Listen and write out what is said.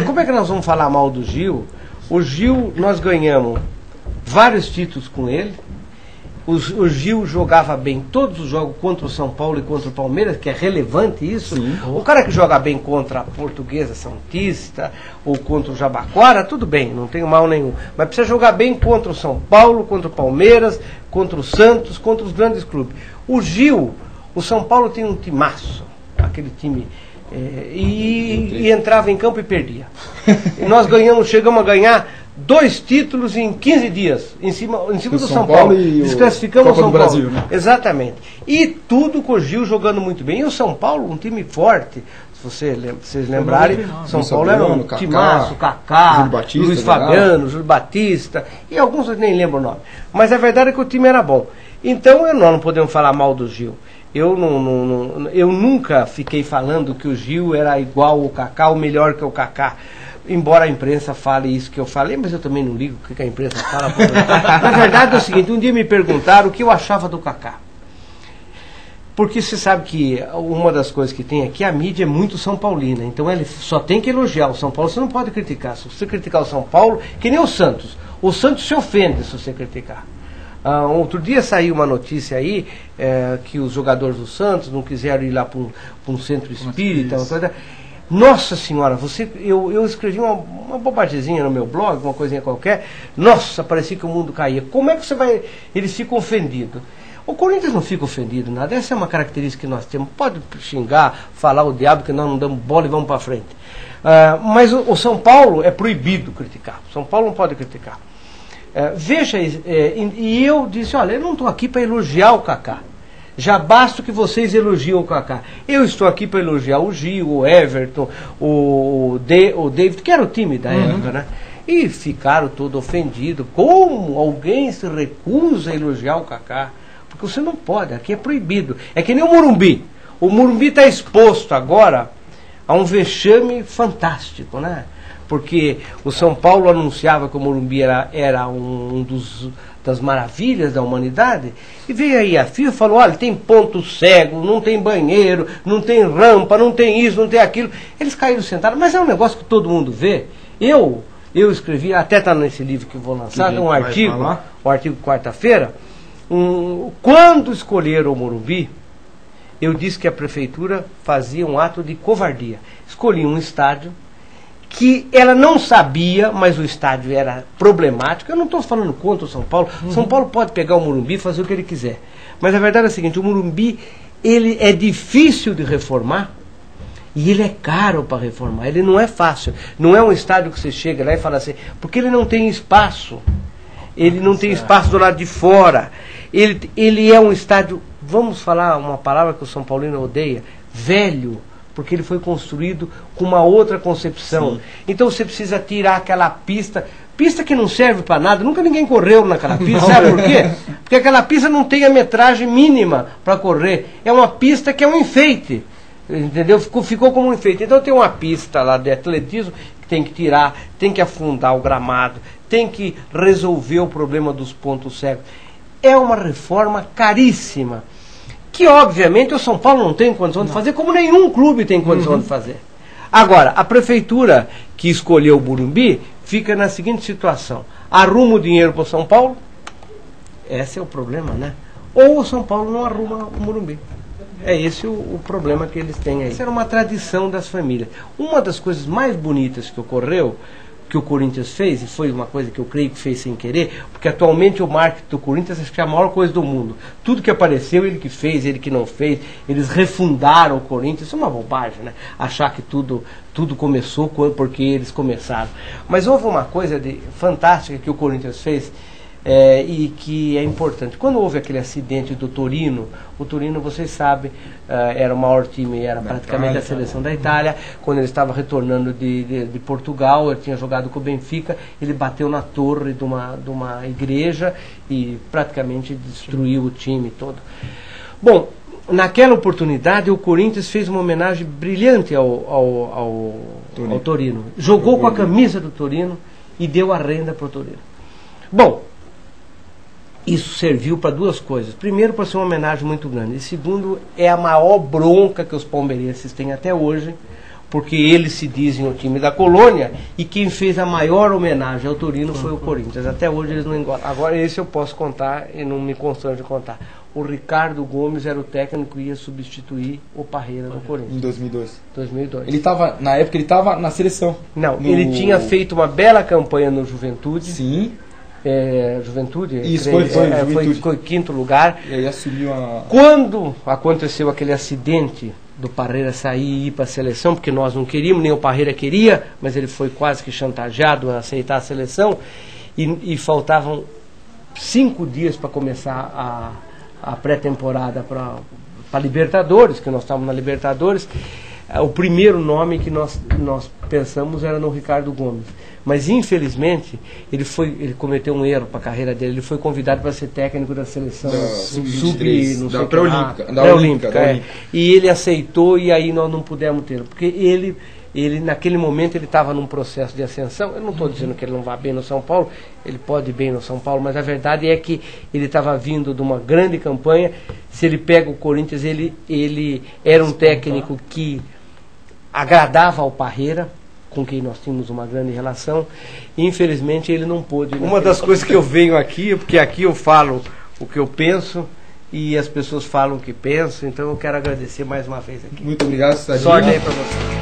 Como é que nós vamos falar mal do Gil? O Gil, nós ganhamos vários títulos com ele. O Gil jogava bem todos os jogos contra o São Paulo e contra o Palmeiras, que é relevante isso. Sim. O cara que joga bem contra a Portuguesa Santista ou contra o Jabaquara, tudo bem, não tem mal nenhum. Mas precisa jogar bem contra o São Paulo, contra o Palmeiras, contra o Santos, contra os grandes clubes. O Gil, o São Paulo tem um timaço, aquele time... e entrava em campo e perdia. E nós chegamos a ganhar 2 títulos em 15 dias, em cima do São Paulo. Desclassificamos o São Paulo. Brasil, né? Exatamente. E tudo com o Gil jogando muito bem. E o São Paulo, um time forte. Se vocês lembrarem, São Paulo era um timaço, Kaká, Luiz Fabiano, Júlio Batista, e alguns eu nem lembro o nome. Mas a verdade é que o time era bom. Então nós não podemos falar mal do Gil. Eu nunca fiquei falando que o Gil era igual ao Kaká, ou melhor que o Kaká. Embora a imprensa fale isso que eu falei, mas eu também não ligo o que a imprensa fala. Na verdade é o seguinte, um dia me perguntaram o que eu achava do Kaká. Porque você sabe que uma das coisas que tem aqui, a mídia é muito São Paulina. Então ele só tem que elogiar o São Paulo, você não pode criticar. Se você criticar o São Paulo, que nem o Santos se ofende se você criticar. Outro dia saiu uma notícia aí que os jogadores do Santos não quiseram ir lá para um centro espírita, uma coisa. Nossa senhora, eu escrevi uma bobagemzinha no meu blog, uma coisinha qualquer. Nossa, parecia que o mundo caía. Como é que você vai... Eles ficam ofendidos. O Corinthians não fica ofendido nada. Essa é uma característica que nós temos. Pode xingar, falar o diabo, que nós não damos bola e vamos para frente. Mas o São Paulo é proibido criticar. São Paulo não pode criticar. Veja, e eu disse, olha, eu não estou aqui para elogiar o Kaká. Já basta que vocês elogiam o Kaká. Eu estou aqui para elogiar o Gil, o Everton, o David, que era o time da época, né? E ficaram todos ofendidos. Como alguém se recusa a elogiar o Kaká? Porque você não pode, aqui é proibido. É que nem o Morumbi. O Morumbi está exposto agora a um vexame fantástico, né? Porque o São Paulo anunciava que o Morumbi era das maravilhas da humanidade, e veio aí a FIFA e falou, olha, tem ponto cego, não tem banheiro, não tem rampa, não tem isso, não tem aquilo. Eles caíram sentados, mas é um negócio que todo mundo vê. Eu escrevi, até está nesse livro que eu vou lançar, um artigo quarta-feira, quando escolheram o Morumbi, eu disse que a prefeitura fazia um ato de covardia. Escolhi um estádio que ela não sabia, mas o estádio era problemático. Eu não estou falando contra o São Paulo. São Paulo pode pegar o Morumbi e fazer o que ele quiser. Mas a verdade é a seguinte, o Morumbi ele é difícil de reformar e ele é caro para reformar. Ele não é fácil. Não é um estádio que você chega lá e fala assim, porque ele não tem espaço. Ele não tem espaço do lado de fora. Ele é um estádio, vamos falar uma palavra que o São Paulino odeia, velho. Porque ele foi construído com uma outra concepção. Sim. Então você precisa tirar aquela pista que não serve para nada, nunca ninguém correu naquela pista, sabe por quê? Porque aquela pista não tem a metragem mínima para correr, é uma pista que é um enfeite, entendeu? Ficou como um enfeite. Então tem uma pista lá de atletismo que tem que tirar, tem que afundar o gramado, tem que resolver o problema dos pontos cegos. É uma reforma caríssima, que obviamente o São Paulo não tem condição de fazer, como nenhum clube tem condição de fazer. Agora, a prefeitura que escolheu o Morumbi fica na seguinte situação: arruma o dinheiro para o São Paulo, esse é o problema, né? Ou o São Paulo não arruma o Morumbi. É esse o problema que eles têm aí. Essa era uma tradição das famílias. Uma das coisas mais bonitas que ocorreu, que o Corinthians fez, e foi uma coisa que eu creio que fez sem querer, porque atualmente o marketing do Corinthians acho que é a maior coisa do mundo. Tudo que apareceu, ele que fez, ele que não fez, eles refundaram o Corinthians. Isso é uma bobagem, né? Achar que tudo começou porque eles começaram. Mas houve uma coisa fantástica que o Corinthians fez, e que é importante. Quando houve aquele acidente do Torino, o Torino, vocês sabem, era o maior time, era praticamente a seleção da Itália. Quando ele estava retornando de Portugal, ele tinha jogado com o Benfica, ele bateu na torre de uma igreja e praticamente destruiu o time todo. Bom, naquela oportunidade o Corinthians fez uma homenagem brilhante ao Torino. Jogou com a camisa do Torino e deu a renda para o Torino. Bom, isso serviu para duas coisas. Primeiro, para ser uma homenagem muito grande. E segundo, é a maior bronca que os palmeirenses têm até hoje, porque eles se dizem o time da colônia, e quem fez a maior homenagem ao Torino foi o Corinthians. Até hoje eles não engordam. Agora esse eu posso contar e não me constrange de contar. O Ricardo Gomes era o técnico que ia substituir o Parreira no Corinthians. Em 2002. 2002. Ele tava, na época ele estava na seleção. Não, ele tinha feito uma bela campanha no Juventude. Sim. Juventude? Isso, Juventude. Foi quinto lugar. E aí assumiu a... Quando aconteceu aquele acidente do Parreira sair e ir para a seleção, porque nós não queríamos, nem o Parreira queria, mas ele foi quase que chantageado a aceitar a seleção, e faltavam 5 dias para começar a pré-temporada para Libertadores, que nós estávamos na Libertadores. O primeiro nome que nós pensamos era no Ricardo Gomes. Mas, infelizmente, ele cometeu um erro para a carreira dele. Ele foi convidado para ser técnico da seleção da pré-olímpica. E ele aceitou, e aí nós não pudemos ter. Porque ele naquele momento, ele estava num processo de ascensão. Eu não estou dizendo que ele não vá bem no São Paulo. Ele pode ir bem no São Paulo, mas a verdade é que ele estava vindo de uma grande campanha. Se ele pega o Corinthians, ele era um técnico que agradava ao Parreira, com quem nós tínhamos uma grande relação. Infelizmente ele não pôde. Uma das coisas que eu venho aqui, porque aqui eu falo o que eu penso e as pessoas falam o que pensam, então eu quero agradecer mais uma vez aqui. Muito obrigado, Cidadinho. Sorte aí para você.